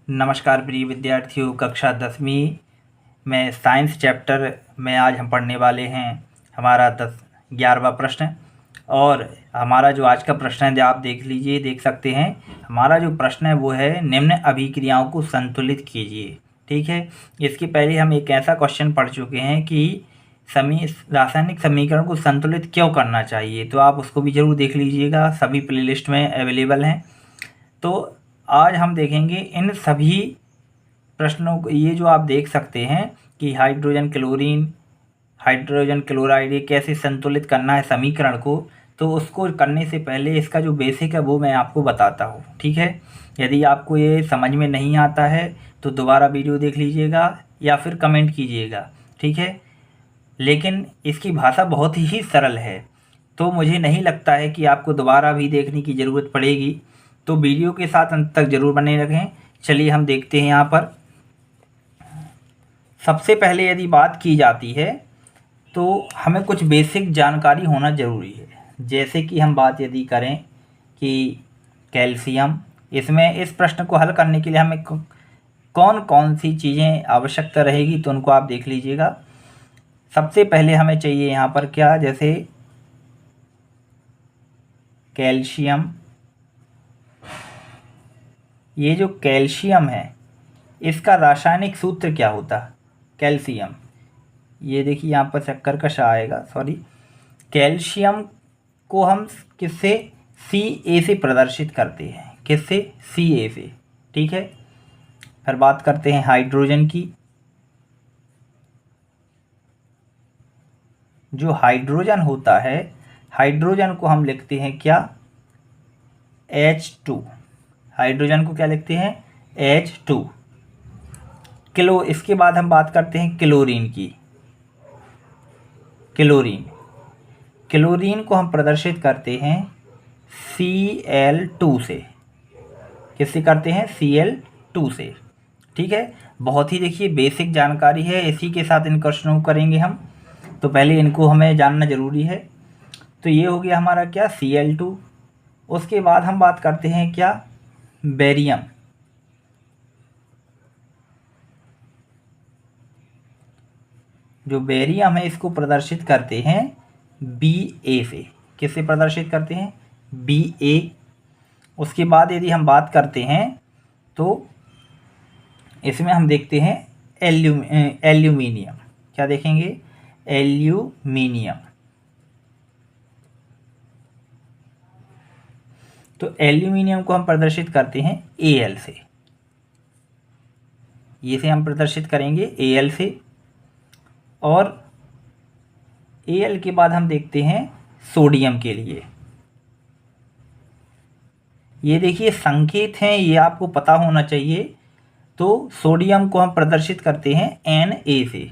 नमस्कार प्रिय विद्यार्थियों, कक्षा 10वीं में साइंस चैप्टर में आज हम पढ़ने वाले हैं हमारा 11वां प्रश्न। और हमारा जो आज का प्रश्न है आप देख सकते हैं। हमारा जो प्रश्न है वो है निम्न अभिक्रियाओं को संतुलित कीजिए। ठीक है, इसके पहले हम एक ऐसा क्वेश्चन पढ़ चुके हैं कि रासायनिक समीकरण को संतुलित क्यों करना चाहिए, तो आप उसको भी ज़रूर देख लीजिएगा, सभी प्लेलिस्ट में अवेलेबल हैं। तो आज हम देखेंगे इन सभी प्रश्नों को। ये जो आप देख सकते हैं कि हाइड्रोजन क्लोरीन, हाइड्रोजन क्लोराइड, ये कैसे संतुलित करना है समीकरण को, तो उसको करने से पहले इसका जो बेसिक है वो मैं आपको बताता हूँ। ठीक है, यदि आपको ये समझ में नहीं आता है तो दोबारा वीडियो देख लीजिएगा या फिर कमेंट कीजिएगा। ठीक है, लेकिन इसकी भाषा बहुत ही सरल है, तो मुझे नहीं लगता है कि आपको दोबारा भी देखने की ज़रूरत पड़ेगी। तो वीडियो के साथ अंत तक ज़रूर बने रहें। चलिए हम देखते हैं। यहाँ पर सबसे पहले यदि बात की जाती है तो हमें कुछ बेसिक जानकारी होना ज़रूरी है। जैसे कि हम बात यदि करें कि कैल्शियम, इसमें इस प्रश्न को हल करने के लिए हमें कौन कौन सी चीज़ें आवश्यकता रहेगी, तो उनको आप देख लीजिएगा। सबसे पहले हमें चाहिए यहाँ पर क्या, जैसे कैल्शियम। ये जो कैल्शियम है इसका रासायनिक सूत्र क्या होता है? कैल्शियम, ये देखिए यहाँ पर शक्कर का शा आएगा, सॉरी। कैल्शियम को हम किससे, Ca से प्रदर्शित करते हैं। किससे? Ca से। ठीक है, फिर बात करते हैं हाइड्रोजन की। जो हाइड्रोजन होता है, हाइड्रोजन को हम लिखते हैं क्या, H2। हाइड्रोजन को क्या लिखते हैं, H2। इसके बाद हम बात करते हैं क्लोरीन की। क्लोरीन को हम प्रदर्शित करते हैं Cl2 से। किससे करते हैं? Cl2 से। ठीक है, बहुत ही देखिए बेसिक जानकारी है, इसी के साथ इन क्वेश्चनों को करेंगे हम, तो पहले इनको हमें जानना ज़रूरी है। तो ये हो गया हमारा क्या, Cl2। उसके बाद हम बात करते हैं क्या, बेरियम। जो बेरियम है इसको प्रदर्शित करते हैं Ba से। किससे प्रदर्शित करते हैं? Ba। उसके बाद यदि हम बात करते हैं तो इसमें हम देखते हैं एल्यूमिनियम। क्या देखेंगे? एल्यूमिनियम। तो एल्यूमिनियम को हम प्रदर्शित करते हैं Al से। ये से हम प्रदर्शित करेंगे Al से। और Al के बाद हम देखते हैं सोडियम के लिए। ये देखिए संकेत हैं, ये आपको पता होना चाहिए। तो सोडियम को हम प्रदर्शित करते हैं Na से।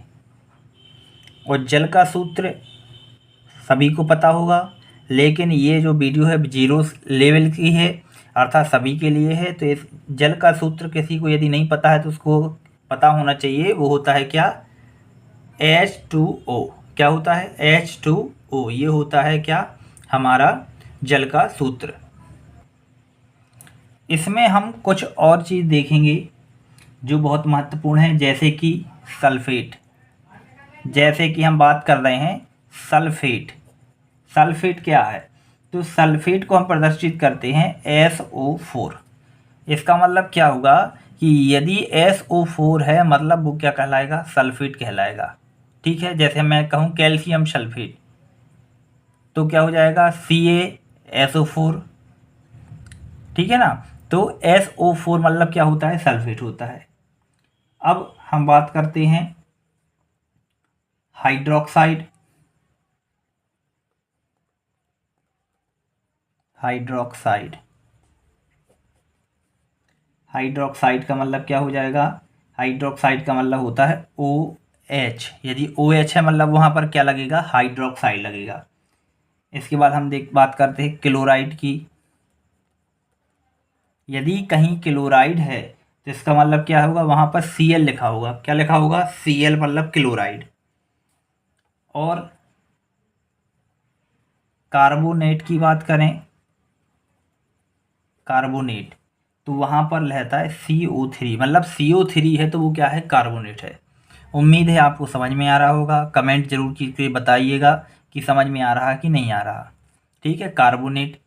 और जल का सूत्र सभी को पता होगा, लेकिन ये जो वीडियो है 0 लेवल की है, अर्थात सभी के लिए है। तो इस जल का सूत्र किसी को यदि नहीं पता है तो उसको पता होना चाहिए। वो होता है क्या, H2O। क्या होता है? H2O। ये होता है क्या, हमारा जल का सूत्र। इसमें हम कुछ और चीज़ देखेंगे जो बहुत महत्वपूर्ण है, जैसे कि सल्फेट। जैसे कि हम बात कर रहे हैं सल्फेट। सल्फेट क्या है? तो सल्फेट को हम प्रदर्शित करते हैं SO4। इसका मतलब क्या होगा कि यदि SO4 है मतलब वो क्या कहलाएगा, सल्फेट कहलाएगा। ठीक है, जैसे मैं कहूँ कैल्शियम सल्फेट तो क्या हो जाएगा, CaSO4। ठीक है ना, तो SO4 मतलब क्या होता है, सल्फेट होता है। अब हम बात करते हैं हाइड्रोक्साइड। हाइड्रोक्साइड, हाइड्रोक्साइड का मतलब क्या हो जाएगा, हाइड्रोक्साइड का मतलब होता है OH। यदि OH है मतलब वहाँ पर क्या लगेगा, हाइड्रोक्साइड लगेगा। इसके बाद हम बात करते हैं क्लोराइड की। यदि कहीं क्लोराइड है तो इसका मतलब क्या होगा, वहाँ पर Cl लिखा होगा। क्या लिखा होगा? Cl मतलब क्लोराइड। और कार्बोनेट की बात करें, कार्बोनेट, तो वहाँ पर रहता है CO3, मतलब CO3 है तो वो क्या है, कार्बोनेट है। उम्मीद है आपको समझ में आ रहा होगा। कमेंट जरूर कीजिए, बताइएगा कि समझ में आ रहा कि नहीं आ रहा। ठीक है, कार्बोनेट।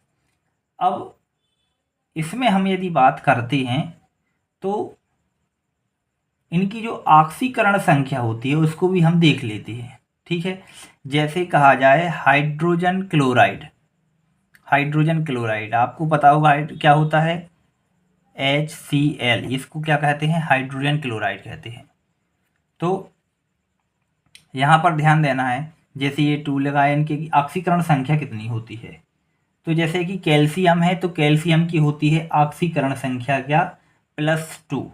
अब इसमें हम यदि बात करते हैं तो इनकी जो ऑक्सीकरण संख्या होती है उसको भी हम देख लेते हैं। ठीक है, जैसे कहा जाए हाइड्रोजन क्लोराइड। हाइड्रोजन क्लोराइड आपको पता होगा क्या होता है, HCl, इसको क्या कहते हैं, हाइड्रोजन क्लोराइड कहते हैं। तो यहाँ पर ध्यान देना है, जैसे ये 2 लगाए, इनकी ऑक्सीकरण संख्या कितनी होती है। तो जैसे कि कैल्शियम है तो कैल्शियम की होती है ऑक्सीकरण संख्या क्या, +2।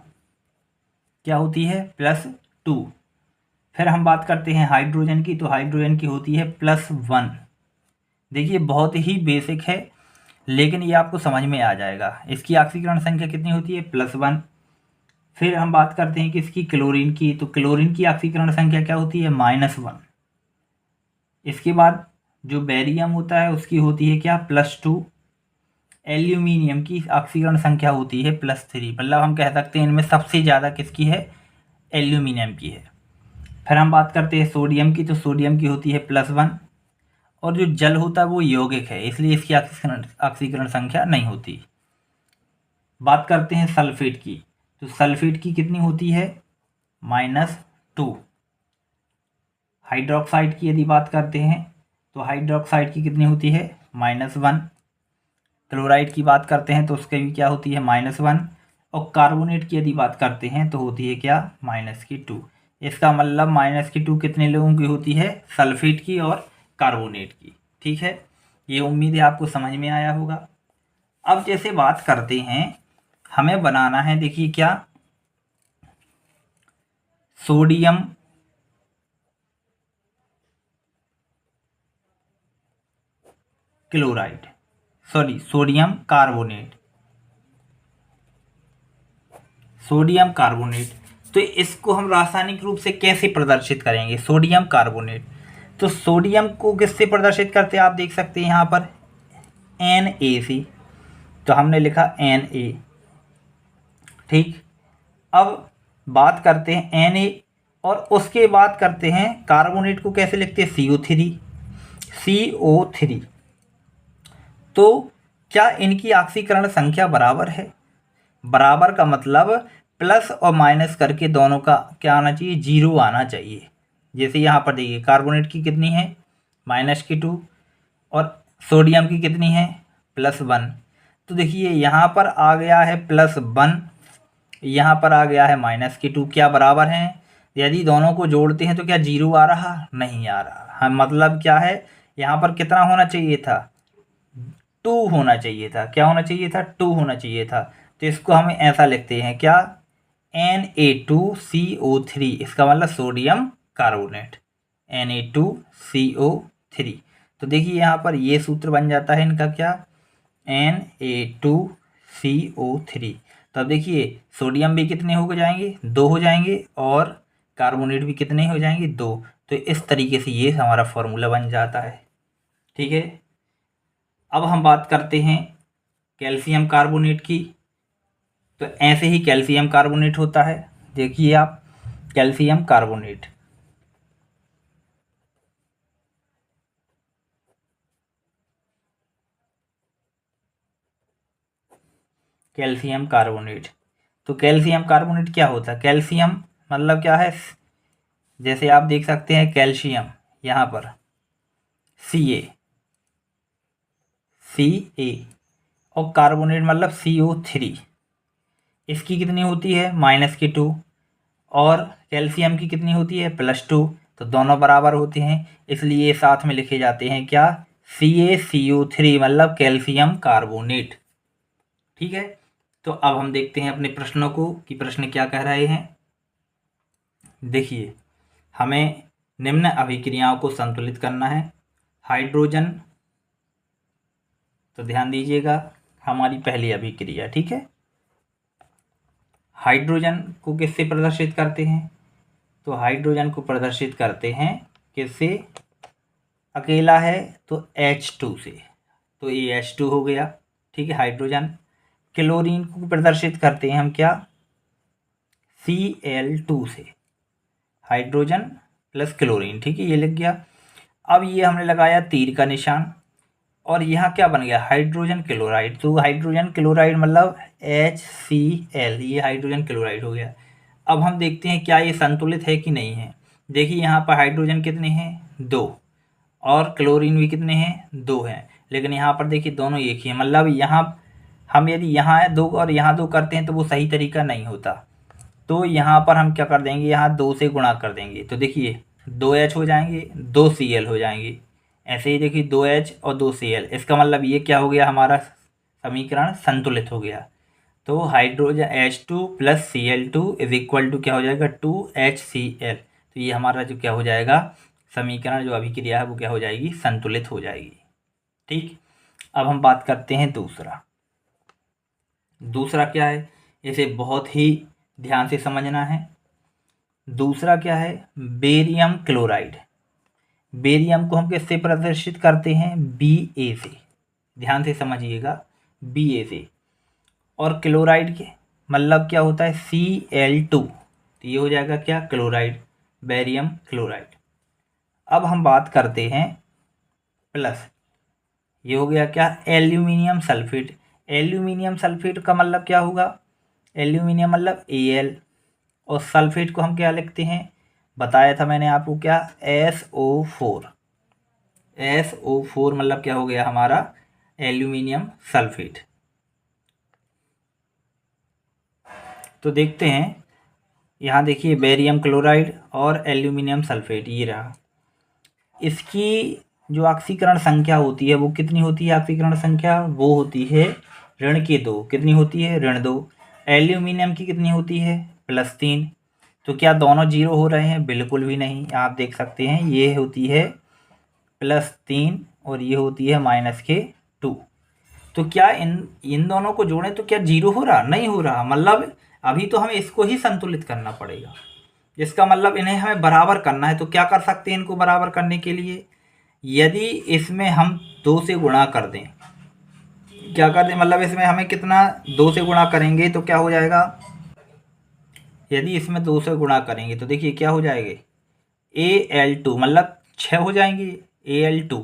क्या होती है, +2। फिर हम बात करते हैं हाइड्रोजन की, तो हाइड्रोजन की होती है +1। देखिए बहुत ही बेसिक है, लेकिन ये आपको समझ में आ जाएगा। इसकी ऑक्सीकरण संख्या कितनी होती है, +1। फिर हम बात करते हैं कि इसकी क्लोरीन की, तो क्लोरीन की ऑक्सीकरण संख्या क्या होती है, -1। इसके बाद जो बेरियम होता है उसकी होती है क्या, +2। एल्यूमिनियम की ऑक्सीकरण संख्या होती है +3, मतलब हम कह सकते हैं इनमें सबसे ज़्यादा किसकी है, एल्यूमिनियम की है। फिर हम बात करते हैं सोडियम की, तो सोडियम की होती है +1। और जो जल होता है वो यौगिक है, इसलिए इसकी ऑक्सीकरण संख्या नहीं होती। बात करते हैं सल्फेट की, तो सल्फेट की कितनी होती है, -2। हाइड्रोक्साइड की यदि बात करते हैं तो हाइड्रोक्साइड की कितनी होती है, -1। क्लोराइड की बात करते हैं तो उसकी भी क्या होती है, -1। और कार्बोनेट की यदि बात करते हैं तो होती है क्या, -2। इसका मतलब -2 कितने लोगों की होती है, सल्फेट की और कार्बोनेट की। ठीक है, ये उम्मीद है आपको समझ में आया होगा। अब जैसे बात करते हैं, हमें बनाना है, देखिए क्या, sodium chloride, sorry sodium carbonate, sodium carbonate. तो इसको हम रासायनिक रूप से कैसे प्रदर्शित करेंगे, सोडियम कार्बोनेट। तो सोडियम को किससे प्रदर्शित करते हैं, आप देख सकते हैं यहाँ पर Na तो हमने लिखा Na। ठीक, अब बात करते हैं Na, और उसके बाद करते हैं कार्बोनेट को कैसे लिखते हैं, CO3। तो क्या इनकी ऑक्सीकरण संख्या बराबर है, बराबर का मतलब प्लस और माइनस करके दोनों का क्या आना चाहिए, 0 आना चाहिए। जैसे यहाँ पर देखिए कार्बोनेट की कितनी है, -2, और सोडियम की कितनी है, +1। तो देखिए यहाँ पर आ गया है +1, यहाँ पर आ गया है -2, क्या बराबर हैं। यदि दोनों को जोड़ते हैं तो क्या 0 आ रहा, नहीं आ रहा। हाँ, मतलब क्या है, यहाँ पर कितना होना चाहिए था, 2 होना चाहिए था। क्या होना चाहिए था, 2 होना चाहिए था। तो इसको हम ऐसा लिखते हैं क्या, Na2CO3, इसका मतलब सोडियम कार्बोनेट, Na2CO3। तो देखिए यहाँ पर ये सूत्र बन जाता है इनका क्या, Na2CO3। तो अब देखिए सोडियम भी कितने हो जाएंगे, 2 हो जाएंगे, और कार्बोनेट भी कितने हो जाएंगे, 2। तो इस तरीके से ये हमारा फॉर्मूला बन जाता है। ठीक है, अब हम बात करते हैं कैल्शियम कार्बोनेट की। तो ऐसे ही कैल्शियम कार्बोनेट होता है, देखिए आप, कैल्शियम कार्बोनेट, कैल्शियम कार्बोनेट। तो कैल्शियम कार्बोनेट क्या होता है, कैल्शियम मतलब क्या है, जैसे आप देख सकते हैं कैल्शियम यहाँ पर Ca और कार्बोनेट मतलब CO3। इसकी कितनी होती है, -2, और कैल्शियम की कितनी होती है, +2। तो दोनों बराबर होते हैं, इसलिए साथ में लिखे जाते हैं क्या, CaCO3, मतलब कैल्शियम कार्बोनेट। ठीक है, तो अब हम देखते हैं अपने प्रश्नों को कि प्रश्न क्या कह रहे हैं। देखिए, हमें निम्न अभिक्रियाओं को संतुलित करना है। हाइड्रोजन, तो ध्यान दीजिएगा हमारी पहली अभिक्रिया। ठीक है, हाइड्रोजन को किससे प्रदर्शित करते हैं, तो हाइड्रोजन को प्रदर्शित करते हैं किससे, अकेला है तो H2 से, तो ये H2 हो गया। ठीक है, हाइड्रोजन। क्लोरीन को प्रदर्शित करते हैं हम क्या, Cl2 से, हाइड्रोजन प्लस क्लोरीन, ठीक है, ये लिख गया। अब ये हमने लगाया तीर का निशान, और यहाँ क्या बन गया, हाइड्रोजन क्लोराइड। तो हाइड्रोजन क्लोराइड मतलब HCl, ये हाइड्रोजन क्लोराइड हो गया। अब हम देखते हैं क्या ये संतुलित है कि नहीं है। देखिए यहाँ पर हाइड्रोजन कितने हैं, 2, और क्लोरीन भी कितने हैं, 2 हैं, लेकिन यहाँ पर देखिए दोनों एक ही है। मतलब यहाँ हम यदि यहाँ 2 और यहाँ 2 करते हैं तो वो सही तरीका नहीं होता। तो यहाँ पर हम क्या कर देंगे, यहाँ 2 से गुणा कर देंगे, तो देखिए 2H हो जाएंगे, 2Cl हो जाएंगे। ऐसे ही देखिए 2H और 2Cl, इसका मतलब ये क्या हो गया, हमारा समीकरण संतुलित हो गया। तो hydrogen H2 plus Cl2 is equal to क्या हो जाएगा, 2HCl। तो ये हमारा जो क्या हो जाएगा, समीकरण जो अभिक्रिया है वो क्या हो जाएगी, संतुलित हो जाएगी। ठीक, अब हम बात करते हैं दूसरा क्या है, इसे बहुत ही ध्यान से समझना है। दूसरा क्या है, बेरियम क्लोराइड। बेरियम को हम किससे प्रदर्शित करते हैं, Ba से, ध्यान से समझिएगा, Ba से। और क्लोराइड के मतलब क्या होता है, Cl2, तो ये हो जाएगा क्या, क्लोराइड, बेरियम क्लोराइड। अब हम बात करते हैं प्लस, ये हो गया क्या, एल्यूमिनियम सल्फेट। एल्यूमिनियम सल्फेट का मतलब क्या होगा, एल्यूमिनियम मतलब Al, और सल्फेट को हम क्या लिखते हैं, बताया था मैंने आपको क्या, SO4। SO4 मतलब क्या हो गया हमारा, एल्यूमिनियम सल्फेट। तो देखते हैं, यहाँ देखिए बेरियम क्लोराइड और एल्यूमिनियम सल्फेट, ये रहा। इसकी जो ऑक्सीकरण संख्या होती है वो कितनी होती है, ऑक्सीकरण संख्या वो होती है ऋण के 2। कितनी होती है, ऋण 2। एल्यूमिनियम की कितनी होती है, +3। तो क्या दोनों जीरो हो रहे हैं, बिल्कुल भी नहीं। आप देख सकते हैं ये होती है +3 और ये होती है -2। तो क्या इन दोनों को जोड़ें तो क्या जीरो हो रहा, नहीं हो रहा। मतलब अभी तो हमें इसको ही संतुलित करना पड़ेगा, जिसका मतलब इन्हें हमें बराबर करना है। तो क्या कर सकते हैं इनको बराबर करने के लिए, यदि इसमें हम 2 से गुणा कर दें, क्या कर दें, मतलब इसमें हमें कितना, 2 से गुणा करेंगे तो क्या हो जाएगा, यदि इसमें 2 से गुणा करेंगे तो देखिए क्या हो जाएंगे, Al2 मतलब 6 हो जाएंगे Al2,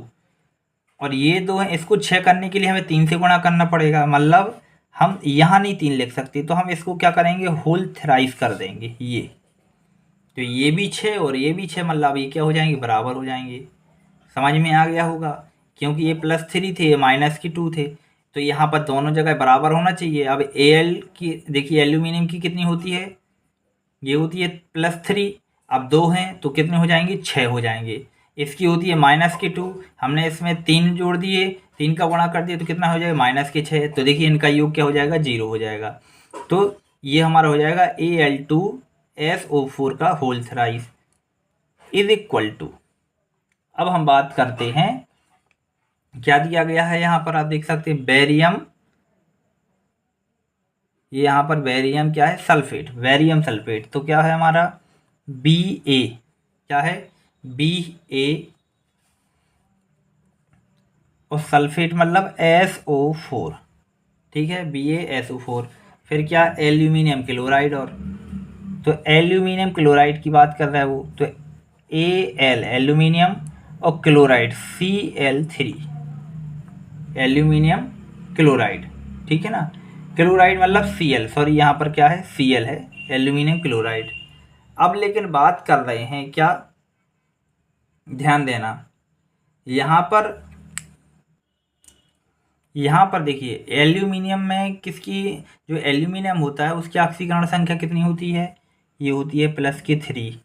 और ये 2 हैं, इसको 6 करने के लिए हमें 3 से गुणा करना पड़ेगा। मतलब हम यहाँ नहीं 3 लिख सकते, तो हम इसको क्या करेंगे, होल थ्राइस कर देंगे ये। तो ये भी 6 और ये भी 6, मतलब ये क्या हो जाएंगे, बराबर हो जाएंगे। समझ में आ गया होगा, क्योंकि ये +3 थे, ये -2 थे, तो यहाँ पर दोनों जगह बराबर होना चाहिए। अब Al की देखिए, एल्यूमिनियम की कितनी होती है, ये होती है +3, अब 2 हैं तो कितने हो जाएंगे, 6 हो जाएंगे। इसकी होती है -2, हमने इसमें 3 जोड़ दिए, 3 का गुणा कर दिया तो कितना हो जाएगा, -6। तो देखिए इनका योग क्या हो जाएगा, 0 हो जाएगा। तो ये हमारा हो जाएगा Al2SO4 का whole thrice is equal to. अब हम बात करते हैं, क्या दिया गया है यहाँ पर, आप देख सकते हैं बेरियम, ये यहाँ पर बेरियम क्या है, सल्फेट, बेरियम सल्फेट। तो क्या है हमारा Ba, क्या है Ba, और सल्फेट मतलब SO4, ठीक है, BaSO4। फिर क्या, एल्यूमिनियम क्लोराइड, और तो एल्यूमिनियम क्लोराइड की बात कर रहा है वो, तो Al एल्यूमिनियम और क्लोराइड Cl3, एल्यूमिनियम क्लोराइड, ठीक है ना। क्लोराइड मतलब Cl, सॉरी यहाँ पर क्या है, Cl है, एल्यूमिनियम क्लोराइड। अब लेकिन बात कर रहे हैं क्या, ध्यान देना, यहाँ पर देखिए एल्यूमिनियम में किसकी, जो एल्यूमिनियम होता है उसकी ऑक्सीकरण संख्या कितनी होती है, ये होती है +3।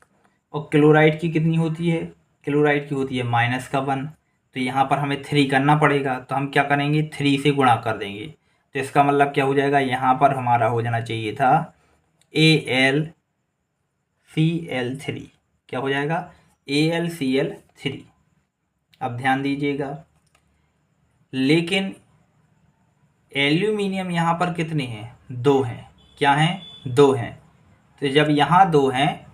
और क्लोराइड की कितनी होती है, क्लोराइड की होती है -1। तो यहाँ पर हमें 3 करना पड़ेगा, तो हम क्या करेंगे, 3 से गुणा कर देंगे। तो इसका मतलब क्या हो जाएगा, यहाँ पर हमारा हो जाना चाहिए था AlCl3, क्या हो जाएगा, AlCl3। अब ध्यान दीजिएगा, लेकिन एल्यूमिनियम यहाँ पर कितने हैं, 2 हैं, क्या हैं, 2 हैं। तो जब यहाँ 2 हैं,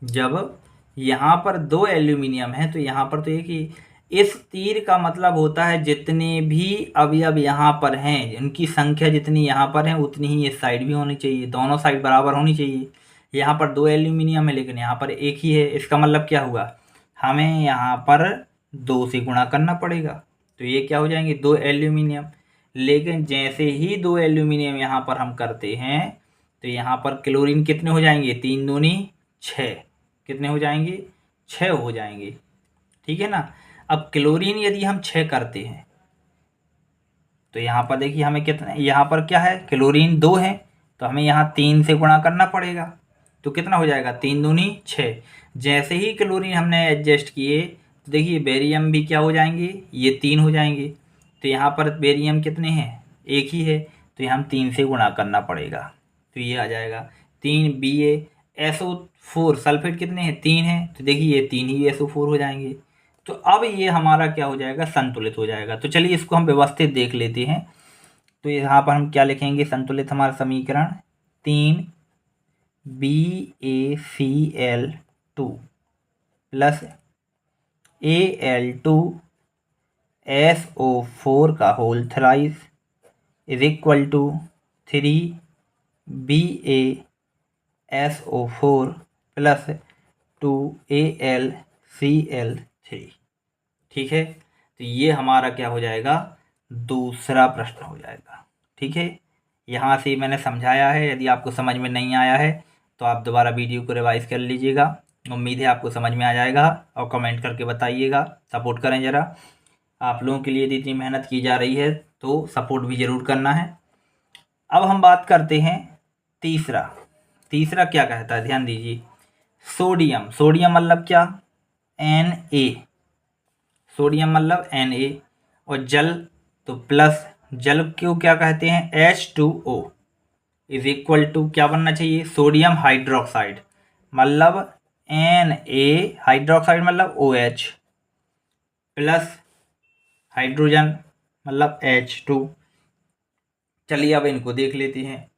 जब यहाँ पर 2 एल्यूमिनियम है तो यहाँ पर तो एक ही, इस तीर का मतलब होता है जितने भी अवयव यहाँ पर हैं, उनकी संख्या जितनी यहाँ पर है उतनी ही इस साइड भी होनी चाहिए, दोनों साइड बराबर होनी चाहिए। यहाँ पर 2 एल्यूमिनियम है लेकिन यहाँ पर एक ही है, इसका मतलब क्या हुआ, हमें यहाँ पर 2 से गुणा करना पड़ेगा। तो ये क्या हो जाएंगे, 2 एल्यूमिनियम। लेकिन जैसे ही 2 एल्यूमिनियम यहाँ पर हम करते हैं तो यहाँ पर क्लोरीन कितने हो जाएंगे, 3 दूनी 6, कितने हो जाएंगे, 6 हो जाएंगे। ठीक है ना। अब क्लोरीन यदि हम 6 करते हैं तो यहाँ पर देखिए हमें कितना, यहाँ पर क्या है, क्लोरीन 2 है तो हमें यहाँ 3 से गुणा करना पड़ेगा। तो कितना हो जाएगा, 3 दूनी 6। जैसे ही क्लोरीन हमने एडजस्ट किए तो देखिए बेरियम भी क्या हो जाएंगे, ये 3 हो जाएंगे। तो यहाँ पर बेरियम कितने हैं, एक ही है, तो यहाँ हम 3 से गुणा करना पड़ेगा। तो ये आ जाएगा 3 BaSO4 सल्फेट कितने हैं, 3 है, तो देखिए ये 3 ही SO4 हो जाएंगे। तो अब ये हमारा क्या हो जाएगा, संतुलित हो जाएगा। तो चलिए इसको हम व्यवस्थित देख लेते हैं। तो यहाँ पर हम क्या लिखेंगे, संतुलित हमारा समीकरण 3 BaCl2 प्लस Al2SO4 का whole thrice is equal to 3 BaSO4 plus 2 AlCl3। ठीक है। तो ये हमारा क्या हो जाएगा, दूसरा प्रश्न हो जाएगा। ठीक है। यहाँ से मैंने समझाया है, यदि आपको समझ में नहीं आया है तो आप दोबारा वीडियो को रिवाइज कर लीजिएगा। उम्मीद है आपको समझ में आ जाएगा और कमेंट करके बताइएगा, सपोर्ट करें ज़रा। आप लोगों के लिए यदि इतनी मेहनत की जा रही है तो सपोर्ट भी ज़रूर करना है। अब हम बात करते हैं तीसरा क्या कहता है, ध्यान दीजिए। सोडियम, सोडियम मतलब क्या, Na, सोडियम मतलब Na। और जल, तो प्लस, जल को क्या कहते हैं, H2O इज इक्वल टू क्या बनना चाहिए, सोडियम हाइड्रोक्साइड मतलब Na, हाइड्रोक्साइड मतलब OH प्लस हाइड्रोजन मतलब H2। चलिए अब इनको देख लेते हैं।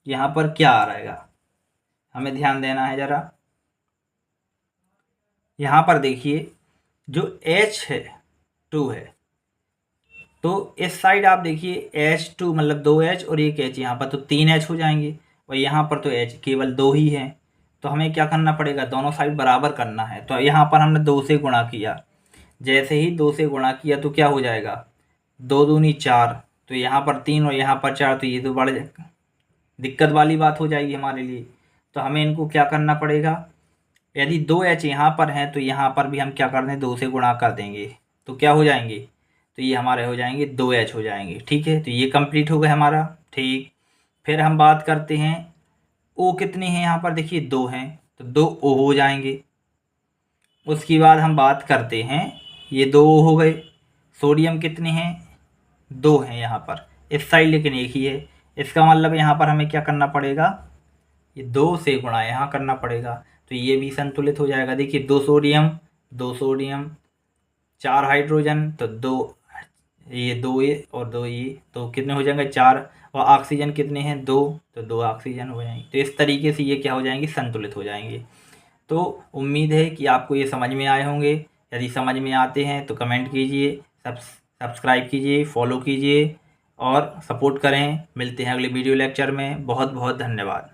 यहाँ पर क्या आ रहेगा, हमें ध्यान देना है ज़रा। यहाँ पर देखिए जो H है 2 है, तो इस साइड आप देखिए H2 मतलब 2H और एक H, यहाँ पर तो 3H हो जाएंगे और यहाँ पर तो H केवल 2 ही है। तो हमें क्या करना पड़ेगा, दोनों साइड बराबर करना है। तो यहाँ पर हमने 2 से गुणा किया, जैसे ही 2 से गुणा किया तो क्या हो जाएगा, 2 दूनी 4, तो यहाँ पर 3 और यहाँ पर 4, तो ये तो बड़ दिक्कत वाली बात हो जाएगी हमारे लिए। तो हमें इनको क्या करना पड़ेगा, यदि 2H यहाँ पर हैं तो यहाँ पर भी हम क्या कर दें, 2 से गुणा कर देंगे, तो क्या हो जाएंगे, तो ये हमारे हो जाएंगे 2H हो जाएंगे। ठीक है। तो ये कंप्लीट हो गया हमारा। ठीक। फिर हम बात करते हैं O कितने हैं, यहाँ पर देखिए 2 हैं तो 2 O हो जाएंगे। उसके बाद हम बात करते हैं, ये 2 O हो गए। सोडियम कितने हैं, 2 हैं यहाँ पर इस साइड, लेकिन एक ही है। इसका मतलब यहाँ पर हमें क्या करना पड़ेगा, ये 2 से गुणा यहाँ करना पड़ेगा, तो ये भी संतुलित हो जाएगा। देखिए 2 सोडियम 2 सोडियम 4 हाइड्रोजन, तो 2 ये 2 ये और 2 ये, तो कितने हो जाएंगे 4। और ऑक्सीजन कितने हैं 2, तो 2 ऑक्सीजन हो जाएंगे। तो इस तरीके से ये क्या हो जाएंगे, संतुलित हो जाएंगे। तो उम्मीद है कि आपको ये समझ में आए होंगे। यदि समझ में आते हैं तो कमेंट कीजिए, सब्सक्राइब कीजिए, फॉलो कीजिए और सपोर्ट करें। मिलते हैं अगले वीडियो लेक्चर में। बहुत बहुत धन्यवाद।